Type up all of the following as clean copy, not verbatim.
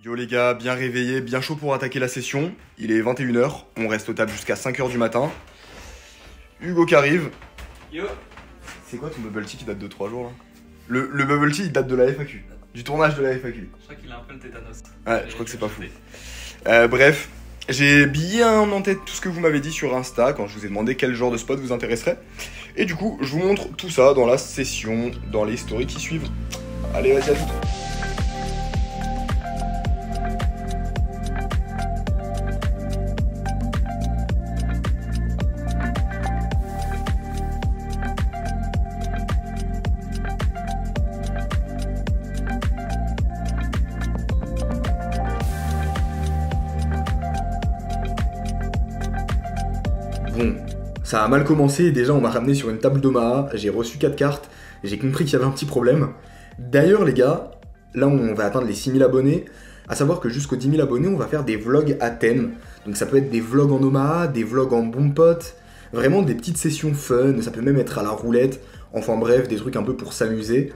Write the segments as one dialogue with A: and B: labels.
A: Yo les gars, bien réveillé, bien chaud pour attaquer la session. Il est 21h, on reste au table jusqu'à 5h du matin. Hugo qui arrive.
B: Yo.
A: C'est quoi ton bubble tea qui date de 3 jours là? Le bubble tea il date de la FAQ, du tournage de la FAQ.
B: Je crois qu'il a un peu le tétanos.
A: Ouais, je crois que c'est pas fou. Bref, j'ai bien en tête tout ce que vous m'avez dit sur Insta quand je vous ai demandé quel genre de spot vous intéresserait. Et du coup, je vous montre tout ça dans la session, dans les stories qui suivent. Allez, vas-y, à tout. Bon, ça a mal commencé et déjà on m'a ramené sur une table d'Omaha, j'ai reçu 4 cartes, j'ai compris qu'il y avait un petit problème. D'ailleurs les gars, là on va atteindre les 6000 abonnés, à savoir que jusqu'aux 10 000 abonnés on va faire des vlogs à thème. Donc ça peut être des vlogs en Omaha, des vlogs en bon pote, vraiment des petites sessions fun, ça peut même être à la roulette, enfin bref, des trucs un peu pour s'amuser.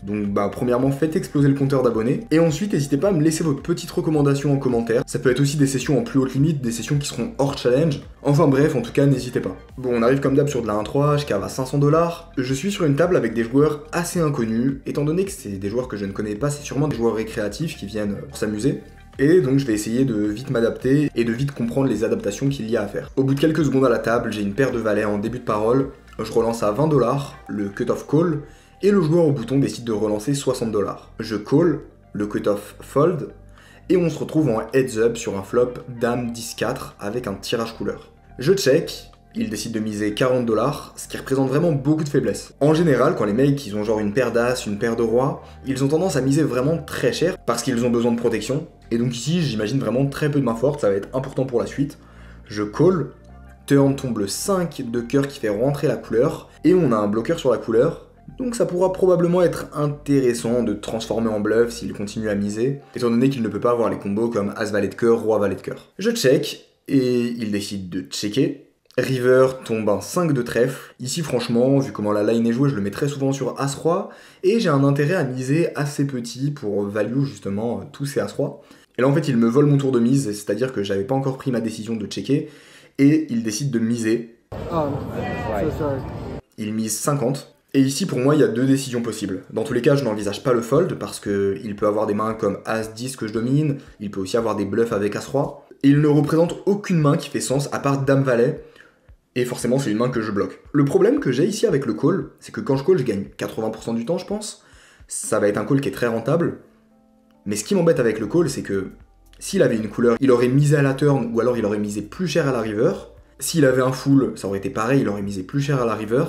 A: Donc bah premièrement faites exploser le compteur d'abonnés et ensuite n'hésitez pas à me laisser vos petites recommandations en commentaire. Ça peut être aussi des sessions en plus haute limite, des sessions qui seront hors challenge. Enfin bref, en tout cas n'hésitez pas. Bon, on arrive comme d'hab sur de la 1-3, je cave à 500 $. Je suis sur une table avec des joueurs assez inconnus. Étant donné que c'est des joueurs que je ne connais pas, c'est sûrement des joueurs récréatifs qui viennent pour s'amuser. Et donc je vais essayer de vite m'adapter et de vite comprendre les adaptations qu'il y a à faire. Au bout de quelques secondes à la table, j'ai une paire de valets en début de parole. Je relance à 20 $, le cut-off call. Et le joueur au bouton décide de relancer 60 $. Je call, le cut-off fold, et on se retrouve en heads up sur un flop dame 10-4 avec un tirage couleur. Je check, il décide de miser 40 $, ce qui représente vraiment beaucoup de faiblesse. En général, quand les mecs ils ont genre une paire d'as, une paire de rois, ils ont tendance à miser vraiment très cher parce qu'ils ont besoin de protection. Et donc ici, j'imagine vraiment très peu de main forte, ça va être important pour la suite. Je call, turn tombe le 5 de cœur qui fait rentrer la couleur, et on a un bloqueur sur la couleur. Donc ça pourra probablement être intéressant de transformer en bluff s'il continue à miser, étant donné qu'il ne peut pas avoir les combos comme As-Valet de cœur, Roi-Valet de cœur. Je check, et il décide de checker. River tombe un 5 de trèfle. Ici franchement, vu comment la line est jouée, je le mets très souvent sur As-Roi, et j'ai un intérêt à miser assez petit pour value justement tous ces As-Roi. Et là en fait il me vole mon tour de mise, c'est-à-dire que j'avais pas encore pris ma décision de checker, et il décide de miser. Il mise 50. Et ici pour moi il y a deux décisions possibles. Dans tous les cas je n'envisage pas le fold parce qu'il peut avoir des mains comme As-10 que je domine, il peut aussi avoir des bluffs avec As-Roi. Et il ne représente aucune main qui fait sens à part Dame-Valet, et forcément c'est une main que je bloque. Le problème que j'ai ici avec le call, c'est que quand je call je gagne 80% du temps je pense, ça va être un call qui est très rentable, mais ce qui m'embête avec le call c'est que s'il avait une couleur, il aurait misé à la turn ou alors il aurait misé plus cher à la river. S'il avait un full, ça aurait été pareil, il aurait misé plus cher à la river.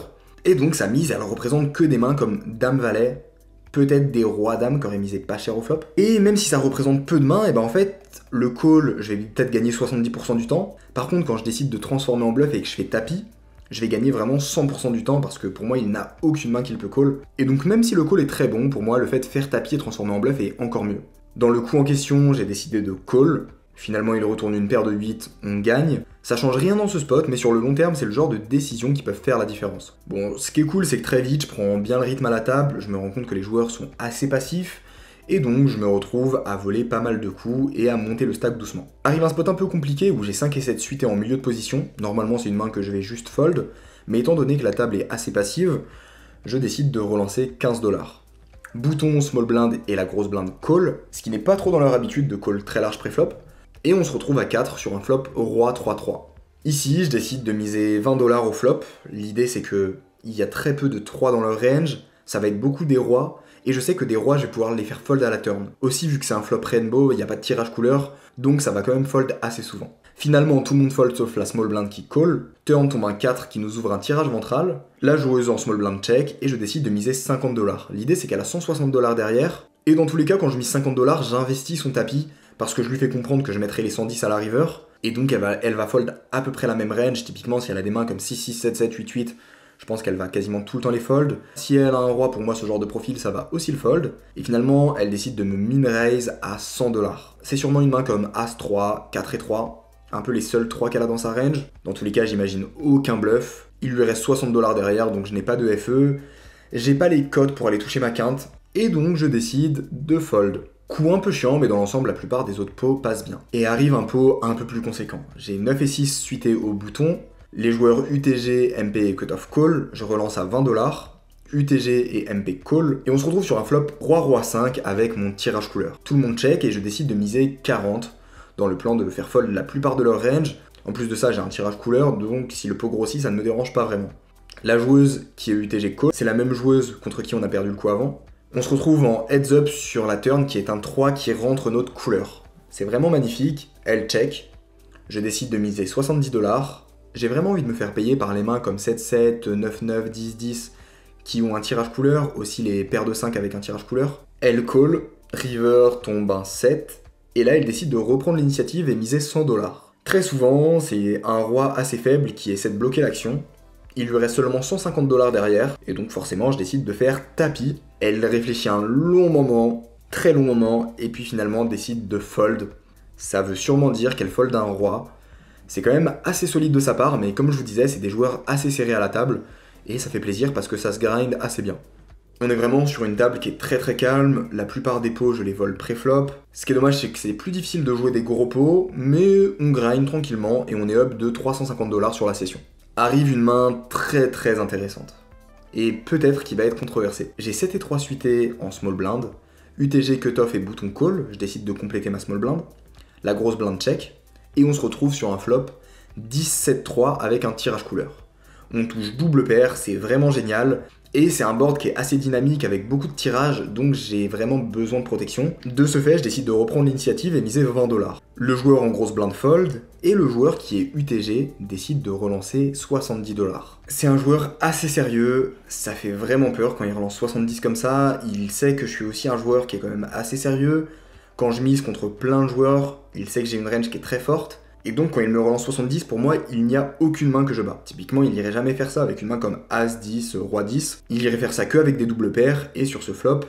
A: Et donc sa mise, elle représente que des mains comme Dame-Valet, peut-être des Rois-Dames qui auraient misé pas cher au flop. Et même si ça représente peu de mains, et ben en fait, le call, je vais peut-être gagner 70% du temps. Par contre, quand je décide de transformer en bluff et que je fais tapis, je vais gagner vraiment 100% du temps parce que pour moi, il n'a aucune main qui le peut call. Et donc même si le call est très bon, pour moi, le fait de faire tapis et transformer en bluff est encore mieux. Dans le coup en question, j'ai décidé de call. Finalement, il retourne une paire de 8, on gagne. Ça change rien dans ce spot, mais sur le long terme, c'est le genre de décisions qui peuvent faire la différence. Bon, ce qui est cool, c'est que très vite, je prends bien le rythme à la table, je me rends compte que les joueurs sont assez passifs, et donc je me retrouve à voler pas mal de coups et à monter le stack doucement. Arrive un spot un peu compliqué où j'ai 5 et 7 suités en milieu de position. Normalement, c'est une main que je vais juste fold, mais étant donné que la table est assez passive, je décide de relancer 15 $. Bouton, small blind et la grosse blinde call, ce qui n'est pas trop dans leur habitude de call très large préflop. Et on se retrouve à 4 sur un flop Roi 3-3. Ici, je décide de miser 20 $ au flop. L'idée, c'est que il y a très peu de 3 dans leur range, ça va être beaucoup des rois, et je sais que des rois, je vais pouvoir les faire fold à la turn. Aussi, vu que c'est un flop rainbow, il n'y a pas de tirage couleur, donc ça va quand même fold assez souvent. Finalement, tout le monde fold sauf la small blind qui call. Turn tombe un 4 qui nous ouvre un tirage ventral. La joueuse en small blind check, et je décide de miser 50 $. L'idée, c'est qu'elle a 160 $ derrière, et dans tous les cas, quand je mise 50 $, j'investis son tapis, parce que je lui fais comprendre que je mettrai les 110 à la river, et donc elle va fold à peu près la même range. Typiquement, si elle a des mains comme 6, 6, 7, 7, 8, 8, je pense qu'elle va quasiment tout le temps les fold. Si elle a un roi, pour moi, ce genre de profil, ça va aussi le fold. Et finalement, elle décide de me min-raise à 100 $. C'est sûrement une main comme As-3, 4 et 3, un peu les seuls 3 qu'elle a dans sa range. Dans tous les cas, j'imagine aucun bluff. Il lui reste 60 $ derrière, donc je n'ai pas de FE. J'ai pas les codes pour aller toucher ma quinte, et donc je décide de fold. coup un peu chiant, mais dans l'ensemble, la plupart des autres pots passent bien. Et arrive un pot un peu plus conséquent. J'ai 9 et 6 suités au bouton, les joueurs UTG, MP et Cutoff Call, je relance à 20$, UTG et MP Call, et on se retrouve sur un flop Roi-Roi 5 avec mon tirage couleur. Tout le monde check et je décide de miser 40, dans le plan de faire fold la plupart de leur range. En plus de ça, j'ai un tirage couleur, donc si le pot grossit, ça ne me dérange pas vraiment. La joueuse qui est UTG Call, c'est la même joueuse contre qui on a perdu le coup avant. On se retrouve en heads up sur la turn qui est un 3 qui rentre notre couleur. C'est vraiment magnifique, elle check. Je décide de miser 70$. J'ai vraiment envie de me faire payer par les mains comme 7-7, 9-9, 10-10 qui ont un tirage couleur, aussi les paires de 5 avec un tirage couleur. Elle call, river tombe un 7, et là elle décide de reprendre l'initiative et miser 100$. Très souvent, c'est un roi assez faible qui essaie de bloquer l'action. Il lui reste seulement 150$ derrière, et donc forcément je décide de faire tapis. Elle réfléchit un long moment, très long moment, et puis finalement décide de fold. Ça veut sûrement dire qu'elle fold un roi. C'est quand même assez solide de sa part, mais comme je vous disais, c'est des joueurs assez serrés à la table, et ça fait plaisir parce que ça se grind assez bien. On est vraiment sur une table qui est très très calme, la plupart des pots je les vole pré-flop. Ce qui est dommage c'est que c'est plus difficile de jouer des gros pots, mais on grind tranquillement et on est up de 350$ sur la session. Arrive une main très très intéressante, et peut-être qui va être controversée. J'ai 7 et 3 suités en small blind, UTG cutoff et bouton call, je décide de compléter ma small blind, la grosse blind check, et on se retrouve sur un flop 10-7-3 avec un tirage couleur. On touche double paire, c'est vraiment génial, et c'est un board qui est assez dynamique avec beaucoup de tirages, donc j'ai vraiment besoin de protection. De ce fait, je décide de reprendre l'initiative et miser 20$. Le joueur en grosse blind fold, et le joueur qui est UTG décide de relancer 70$. C'est un joueur assez sérieux, ça fait vraiment peur quand il relance 70 comme ça, il sait que je suis aussi un joueur qui est quand même assez sérieux. Quand je mise contre plein de joueurs, il sait que j'ai une range qui est très forte, et donc quand il me relance 70, pour moi, il n'y a aucune main que je bats. Typiquement, il irait jamais faire ça avec une main comme As-10, Roi-10. Il irait faire ça que avec des doubles paires, et sur ce flop,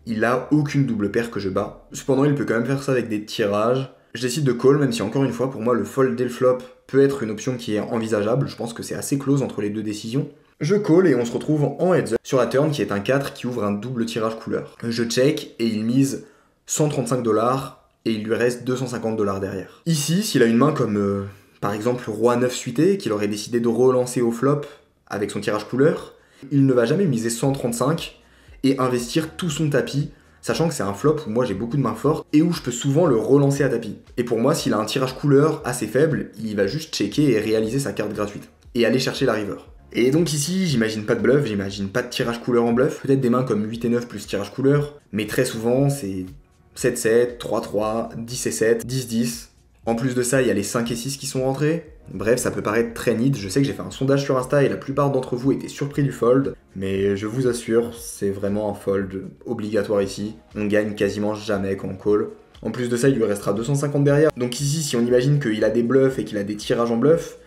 A: il a aucune double paire que je bats. Cependant, il peut quand même faire ça avec des tirages. Je décide de call, même si encore une fois, pour moi, le fold dès le flop peut être une option qui est envisageable. Je pense que c'est assez close entre les deux décisions. Je call et on se retrouve en heads up sur la turn qui est un 4 qui ouvre un double tirage couleur. Je check et il mise 135$. Et il lui reste 250$ derrière. Ici, s'il a une main comme par exemple Roi 9 suité, qu'il aurait décidé de relancer au flop avec son tirage couleur, il ne va jamais miser 135 et investir tout son tapis, sachant que c'est un flop où moi j'ai beaucoup de mains fortes et où je peux souvent le relancer à tapis. Et pour moi, s'il a un tirage couleur assez faible, il va juste checker et réaliser sa carte gratuite, et aller chercher la river. Et donc ici, j'imagine pas de bluff, j'imagine pas de tirage couleur en bluff, peut-être des mains comme 8 et 9 plus tirage couleur, mais très souvent c'est 7-7, 3-3, 10 et 7, 10-10. En plus de ça, il y a les 5 et 6 qui sont rentrés. Bref, ça peut paraître très nid. Je sais que j'ai fait un sondage sur Insta et la plupart d'entre vous étaient surpris du fold. Mais je vous assure, c'est vraiment un fold obligatoire ici. On gagne quasiment jamais quand on call. En plus de ça, il lui restera 250 derrière. Donc ici, si on imagine qu'il a des bluffs et qu'il a des tirages en bluff,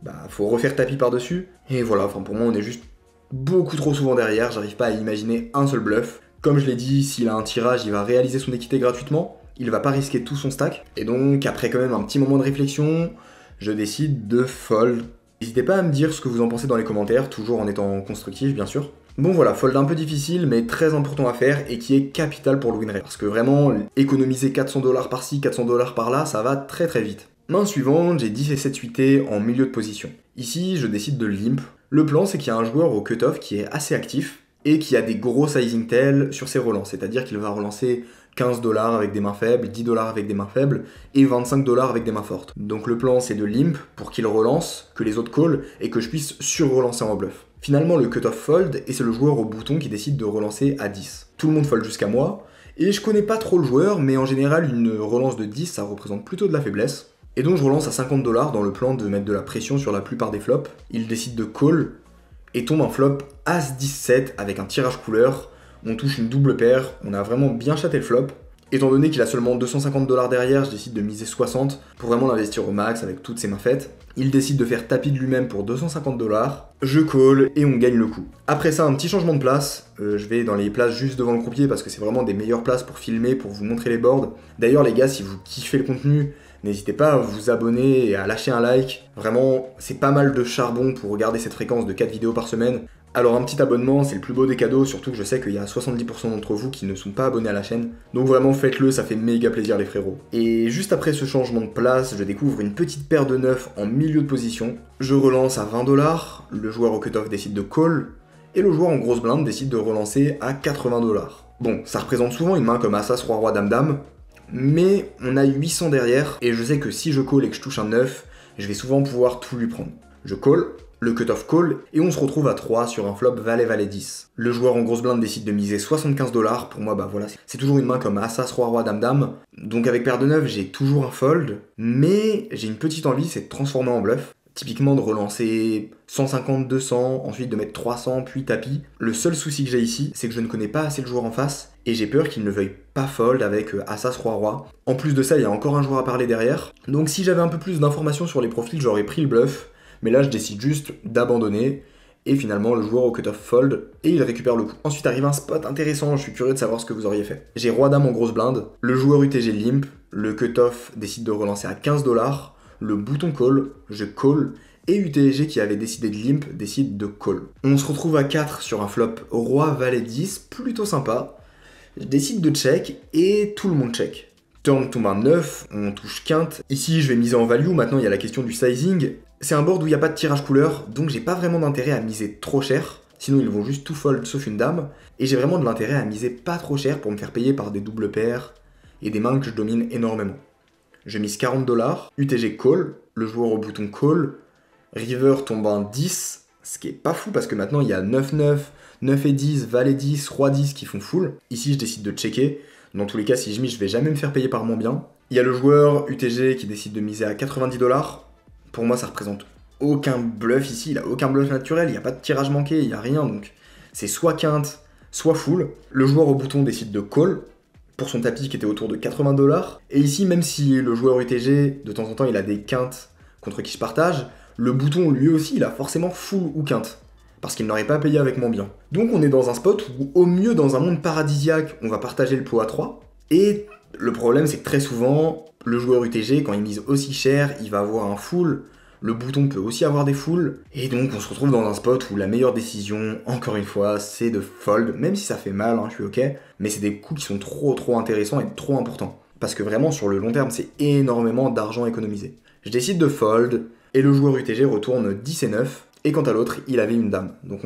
A: bah faut refaire tapis par-dessus. Et voilà, enfin pour moi, on est juste beaucoup trop souvent derrière. J'arrive pas à imaginer un seul bluff. Comme je l'ai dit, s'il a un tirage, il va réaliser son équité gratuitement, il va pas risquer tout son stack, et donc après quand même un petit moment de réflexion, je décide de fold. N'hésitez pas à me dire ce que vous en pensez dans les commentaires, toujours en étant constructif bien sûr. Bon voilà, fold un peu difficile, mais très important à faire, et qui est capital pour le win rate, parce que vraiment, économiser 400$ par-ci, 400$ par-là, ça va très très vite. Main suivante, j'ai 10 et 7 suités en milieu de position. Ici, je décide de limp. Le plan, c'est qu'il y a un joueur au cutoff qui est assez actif, et qui a des gros sizing tails sur ses relances, c'est-à-dire qu'il va relancer 15$ avec des mains faibles, 10$ avec des mains faibles, et 25$ avec des mains fortes. Donc le plan c'est de limp pour qu'il relance, que les autres call, et que je puisse sur-relancer en bluff. Finalement le cutoff fold, et c'est le joueur au bouton qui décide de relancer à 10. Tout le monde fold jusqu'à moi, et je connais pas trop le joueur, mais en général une relance de 10 ça représente plutôt de la faiblesse. Et donc je relance à 50$ dans le plan de mettre de la pression sur la plupart des flops. Il décide de call, et tombe un flop As-17 avec un tirage couleur. On touche une double paire, on a vraiment bien chaté le flop. Étant donné qu'il a seulement 250$ derrière, je décide de miser 60 pour vraiment l'investir au max avec toutes ses mains faites. Il décide de faire tapis de lui-même pour 250$. Je call et on gagne le coup. Après ça, un petit changement de place. Je vais dans les places juste devant le croupier parce que c'est vraiment des meilleures places pour filmer, pour vous montrer les boards. D'ailleurs les gars, si vous kiffez le contenu, n'hésitez pas à vous abonner et à lâcher un like. Vraiment, c'est pas mal de charbon pour regarder cette fréquence de 4 vidéos par semaine. Alors un petit abonnement, c'est le plus beau des cadeaux, surtout que je sais qu'il y a 70% d'entre vous qui ne sont pas abonnés à la chaîne. Donc vraiment faites-le, ça fait méga plaisir les frérots. Et juste après ce changement de place, je découvre une petite paire de neufs en milieu de position. Je relance à 20$, le joueur au cutoff décide de call, et le joueur en grosse blinde décide de relancer à 80$. Bon, ça représente souvent une main comme As, Roi, Roi, Dame, Dame, mais on a 800 derrière, et je sais que si je call et que je touche un 9, je vais souvent pouvoir tout lui prendre. Je call, le cutoff call, et on se retrouve à 3 sur un flop Valet Valet 10. Le joueur en grosse blinde décide de miser 75$, pour moi bah voilà, c'est toujours une main comme As, Roi, Roi, Dame, Dame, donc avec paire de 9 j'ai toujours un fold, mais j'ai une petite envie, c'est de transformer en bluff. Typiquement de relancer 150, 200, ensuite de mettre 300, puis tapis. Le seul souci que j'ai ici, c'est que je ne connais pas assez le joueur en face, et j'ai peur qu'il ne veuille pas fold avec As, Roi, Roi. En plus de ça, il y a encore un joueur à parler derrière, donc si j'avais un peu plus d'informations sur les profils, j'aurais pris le bluff, mais là je décide juste d'abandonner, et finalement le joueur au cutoff fold, et il récupère le coup. Ensuite arrive un spot intéressant, je suis curieux de savoir ce que vous auriez fait. J'ai Roi Dame en grosse blinde, le joueur UTG limp, le cutoff décide de relancer à 15$, le bouton call, je call, et UTG qui avait décidé de limp décide de call. On se retrouve à 4 sur un flop Roi Valet 10, plutôt sympa. Je décide de check, et tout le monde check. Turn tombe à 9, on touche quinte. Ici je vais miser en value, maintenant il y a la question du sizing. C'est un board où il n'y a pas de tirage couleur, donc j'ai pas vraiment d'intérêt à miser trop cher, sinon ils vont juste tout fold sauf une dame, et j'ai vraiment de l'intérêt à miser pas trop cher pour me faire payer par des doubles paires, et des mains que je domine énormément. Je mise 40$, UTG call, le joueur au bouton call, river tombe en 10, ce qui est pas fou parce que maintenant il y a 9-9, 9 et 10, Valet 10, Roi 10 qui font full. Ici je décide de checker, dans tous les cas si je mise je vais jamais me faire payer par mon bien. Il y a le joueur UTG qui décide de miser à 90$, pour moi ça représente aucun bluff ici, il a aucun bluff naturel, il n'y a pas de tirage manqué, il n'y a rien, donc c'est soit quinte, soit full. Le joueur au bouton décide de call, pour son tapis qui était autour de 80$. Et ici, même si le joueur UTG, de temps en temps, il a des quintes contre qui je partage, le bouton, lui aussi, il a forcément full ou quinte, parce qu'il n'aurait pas payé avec mon bien. Donc on est dans un spot où, au mieux, dans un monde paradisiaque, on va partager le pot à 3, et le problème, c'est que très souvent, le joueur UTG, quand il mise aussi cher, il va avoir un full, le bouton peut aussi avoir des fulls, et donc on se retrouve dans un spot où la meilleure décision, encore une fois, c'est de fold, même si ça fait mal, hein, je suis ok, mais c'est des coups qui sont trop intéressants et trop importants. Parce que vraiment, sur le long terme, c'est énormément d'argent économisé. Je décide de fold, et le joueur UTG retourne 10 et 9, et quant à l'autre, il avait une dame. Donc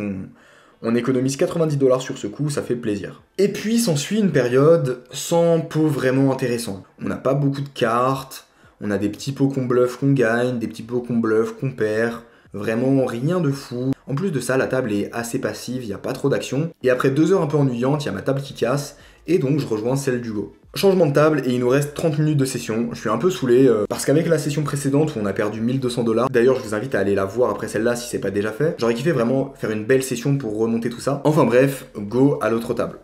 A: on économise 90$ sur ce coup, ça fait plaisir. Et puis s'ensuit une période sans pot vraiment intéressant. On n'a pas beaucoup de cartes, on a des petits pots qu'on bluffe qu'on gagne, des petits pots qu'on bluffe qu'on perd, vraiment rien de fou. En plus de ça, la table est assez passive, il n'y a pas trop d'action. Et après 2 heures un peu ennuyantes, il y a ma table qui casse, et donc je rejoins celle du go. Changement de table, et il nous reste 30 minutes de session. Je suis un peu saoulé, parce qu'avec la session précédente où on a perdu 1200$, d'ailleurs je vous invite à aller la voir après celle-là si c'est pas déjà fait, j'aurais kiffé vraiment faire une belle session pour remonter tout ça. Enfin bref, go à l'autre table.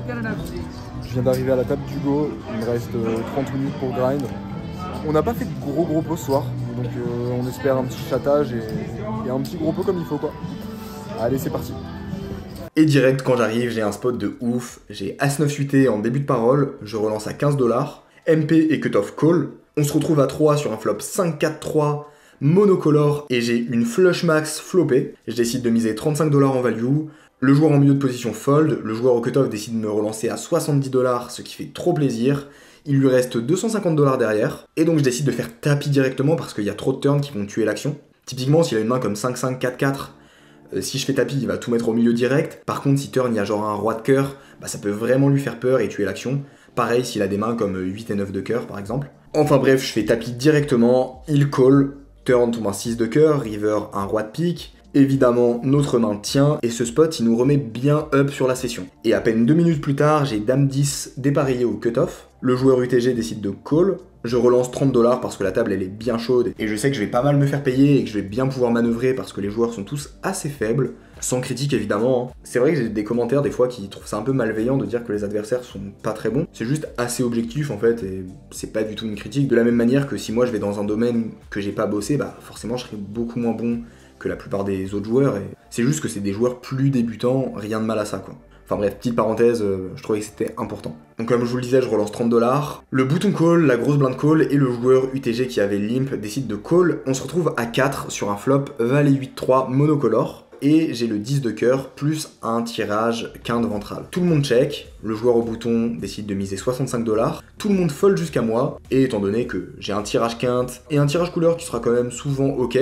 B: Je viens d'arriver à la table du go, il me reste 30 minutes pour grind. On n'a pas fait de gros pots ce soir, donc on espère un petit chatage et un petit gros pot comme il faut quoi. Allez, c'est parti.
A: Et direct quand j'arrive, j'ai un spot de ouf, j'ai As-9 UT en début de parole, je relance à 15$, MP et cutoff call, on se retrouve à 3 sur un flop 5-4-3, monocolore, et j'ai une flush max flopée, je décide de miser 35$ en value, le joueur en milieu de position fold, le joueur au cutoff décide de me relancer à 70$, ce qui fait trop plaisir, il lui reste 250$ derrière, et donc je décide de faire tapis directement parce qu'il y a trop de turns qui vont tuer l'action. Typiquement s'il a une main comme 5-5, 4-4, si je fais tapis, il va tout mettre au milieu direct. Par contre, si turn, il y a genre un roi de cœur, bah ça peut vraiment lui faire peur et tuer l'action. Pareil s'il a des mains comme 8 et 9 de cœur, par exemple. Enfin bref, je fais tapis directement, il call, turn tombe un 6 de cœur, river un roi de pique. Évidemment, notre main tient, et ce spot, il nous remet bien up sur la session. Et à peine 2 minutes plus tard, j'ai dame 10 dépareillé au cutoff. Le joueur UTG décide de call. Je relance 30$ parce que la table elle est bien chaude et je sais que je vais pas mal me faire payer et que je vais bien pouvoir manœuvrer parce que les joueurs sont tous assez faibles, sans critique évidemment. C'est vrai que j'ai des commentaires des fois qui trouvent ça un peu malveillant de dire que les adversaires sont pas très bons. C'est juste assez objectif en fait et c'est pas du tout une critique. De la même manière que si moi je vais dans un domaine que j'ai pas bossé, bah forcément je serai beaucoup moins bon que la plupart des autres joueurs et c'est juste que c'est des joueurs plus débutants, rien de mal à ça quoi. Enfin bref, petite parenthèse, je trouvais que c'était important. Donc comme je vous le disais, je relance 30$. Le bouton call, la grosse blinde call et le joueur UTG qui avait limp décide de call. On se retrouve à 4 sur un flop valet 8-3 monocolore. Et j'ai le 10 de cœur plus un tirage quinte ventral. Tout le monde check, le joueur au bouton décide de miser 65$, tout le monde fold jusqu'à moi, et étant donné que j'ai un tirage quinte et un tirage couleur qui sera quand même souvent ok,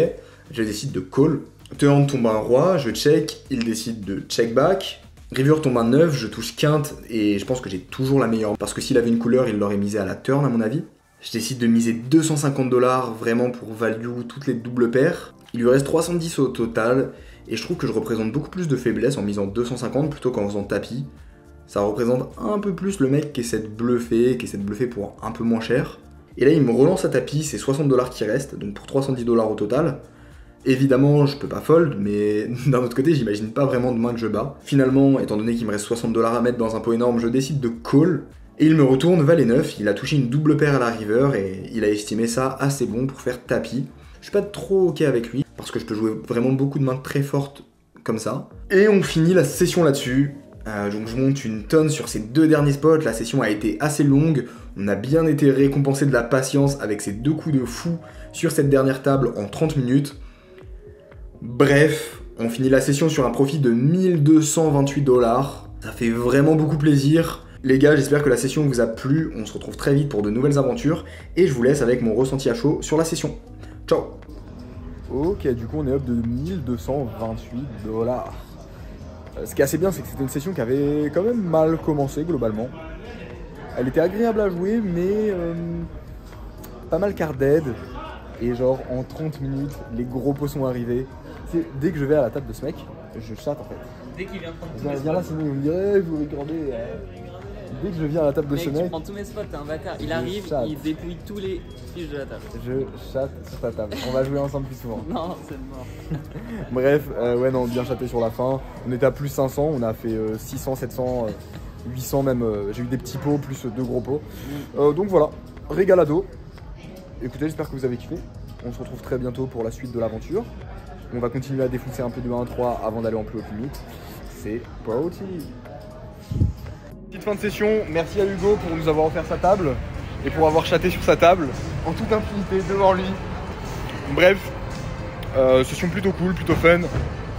A: je décide de call. Turn tombe un roi, je check, il décide de check back. River tombe un 9, je touche quinte et je pense que j'ai toujours la meilleure, parce que s'il avait une couleur, il l'aurait misé à la turn à mon avis. Je décide de miser 250$ vraiment pour value toutes les doubles paires. Il lui reste 310 au total, et je trouve que je représente beaucoup plus de faiblesse en misant 250 plutôt qu'en faisant tapis. Ça représente un peu plus le mec qui essaie de bluffer, pour un peu moins cher. Et là il me relance à tapis, c'est 60$ qui restent, donc pour 310$ au total. Évidemment je peux pas fold, mais d'un autre côté j'imagine pas vraiment de main que je bats. Finalement, étant donné qu'il me reste 60$ à mettre dans un pot énorme, je décide de call. Et il me retourne valet 9, il a touché une double paire à la river et il a estimé ça assez bon pour faire tapis. Je suis pas trop ok avec lui, parce que je peux jouer vraiment beaucoup de mains très fortes comme ça. Et on finit la session là-dessus. Donc je monte une tonne sur ces deux derniers spots, la session a été assez longue, on a bien été récompensé de la patience avec ces deux coups de fou sur cette dernière table en 30 minutes. Bref, on finit la session sur un profit de 1228$, ça fait vraiment beaucoup plaisir. Les gars, j'espère que la session vous a plu, on se retrouve très vite pour de nouvelles aventures, et je vous laisse avec mon ressenti à chaud sur la session. Ciao.
B: Ok, du coup on est up de 1228$. Ce qui est assez bien, c'est que c'était une session qui avait quand même mal commencé globalement. Elle était agréable à jouer, mais pas mal card dead. Et genre en 30 minutes, les gros pots sont arrivés. Dès que je vais à la table de ce mec, je chatte en fait.
C: Dès qu'il vient prendre tous
B: Viens
C: mes
B: là,
C: spots.
B: sinon il me dirait, vous regardez. Dès que je viens à la table de ce
C: Mec, tu
B: mec,
C: prends tous mes spots, t'es un bâtard. Il arrive,
B: chatte.
C: il dépouille tous les fiches de la table.
B: je chatte sur ta table. On va jouer ensemble plus souvent.
C: Non, c'est mort.
B: Bref, ouais, non, bien chaté sur la fin. On était à plus 500, on a fait 600, 700, 800 même. J'ai eu des petits pots plus deux gros pots. Donc voilà, régalado. Écoutez, j'espère que vous avez kiffé. On se retrouve très bientôt pour la suite de l'aventure. On va continuer à défoncer un peu de 1-3 avant d'aller en plus haute limite. C'est parti. Petite fin de session, merci à Hugo pour nous avoir offert sa table et pour avoir chaté sur sa table en toute impunité devant lui. Bref, session plutôt cool, plutôt fun.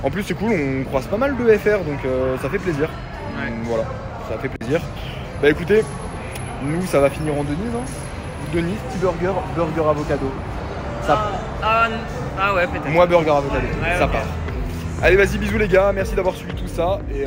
B: En plus c'est cool, on croise pas mal de FR donc ça fait plaisir.
C: Ouais.
B: Donc, voilà, ça fait plaisir. Bah écoutez, nous ça va finir en Denise, hein. Denise, petit burger, burger avocado. Ça,
C: Ah ouais, peut-être.
B: moi burger avocado,
C: Ouais,
B: ça
C: ok.
B: part. Allez vas-y, bisous les gars, merci d'avoir suivi tout ça et